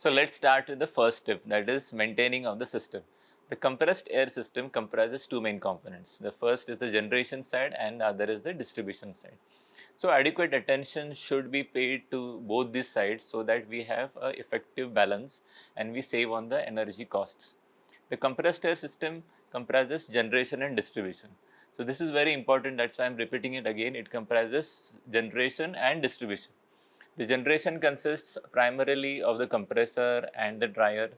So let's start with the first step, that is maintaining of the system. The compressed air system comprises two main components. The first is the generation side and the other is the distribution side. So adequate attention should be paid to both these sides so that we have a effective balance and we save on the energy costs. The compressed air system comprises generation and distribution. So this is very important, that's why I am repeating it again. It comprises generation and distribution. The generation consists primarily of the compressor and the dryer,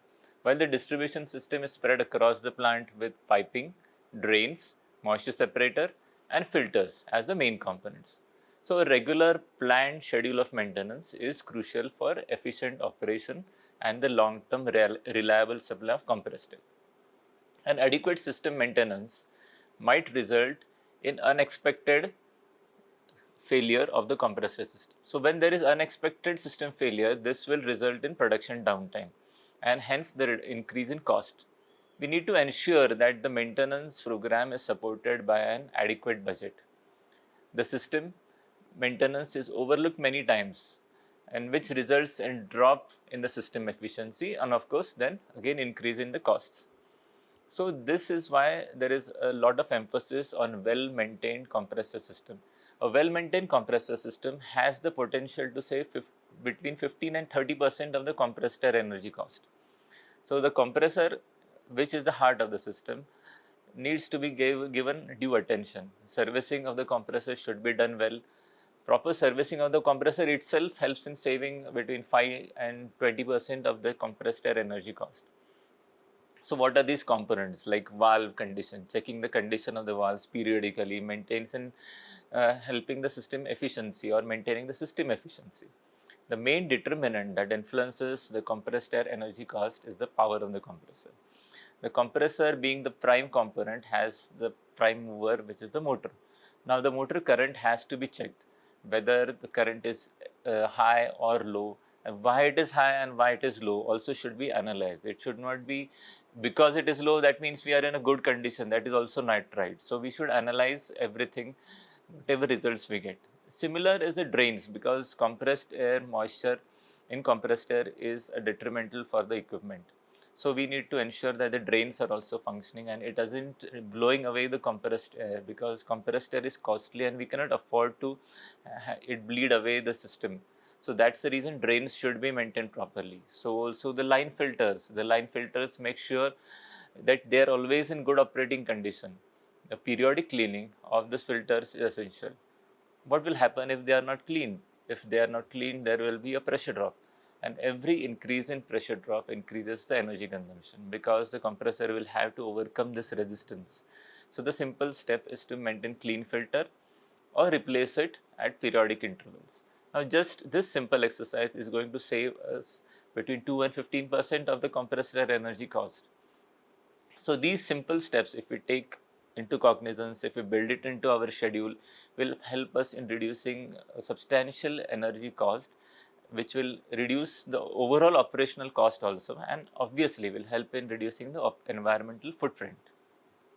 while the distribution system is spread across the plant with piping, drains, moisture separator and filters as the main components. So a regular planned schedule of maintenance is crucial for efficient operation and the long-term reliable supply of compressed air. An adequate system maintenance might result in unexpected failure of the compressor system. So when there is unexpected system failure, this will result in production downtime and hence the increase in cost. We need to ensure that the maintenance program is supported by an adequate budget. The system maintenance is overlooked many times and which results in drop in the system efficiency and of course then again increase in the costs. So this is why there is a lot of emphasis on well-maintained compressor system. A well-maintained compressor system has the potential to save between 15 and 30% of the compressed air energy cost. So the compressor, which is the heart of the system, needs to be given due attention. Servicing of the compressor should be done well. Proper servicing of the compressor itself helps in saving between 5 and 20% of the compressed air energy cost. So what are these components? Like valve condition, checking the condition of the valves periodically, maintains and helping the system efficiency or maintaining the system efficiency. The main determinant that influences the compressed air energy cost is the power of the compressor. The compressor, being the prime component, has the prime mover, which is the motor. Now the motor current has to be checked, whether the current is high or low, and why it is high and why it is low also should be analyzed. It should not be because it is low that means we are in a good condition, that is also not right. So we should analyze everything, whatever results we get. Similar is the drains, because compressed air moisture in compressed air is a detrimental for the equipment. So we need to ensure that the drains are also functioning and it doesn't blowing away the compressed air, because compressed air is costly and we cannot afford to it bleed away the system. So that's the reason drains should be maintained properly. So also the line filters make sure that they are always in good operating condition. The periodic cleaning of these filters is essential. What will happen if they are not cleaned? If they are not cleaned, there will be a pressure drop, and every increase in pressure drop increases the energy consumption, because the compressor will have to overcome this resistance. So the simple step is to maintain clean filter or replace it at periodic intervals. Now just this simple exercise is going to save us between 2 and 15% of the compressed air energy cost. So these simple steps, if we take into cognizance, if we build it into our schedule, will help us in reducing a substantial energy cost, which will reduce the overall operational cost also, and obviously will help in reducing the environmental footprint.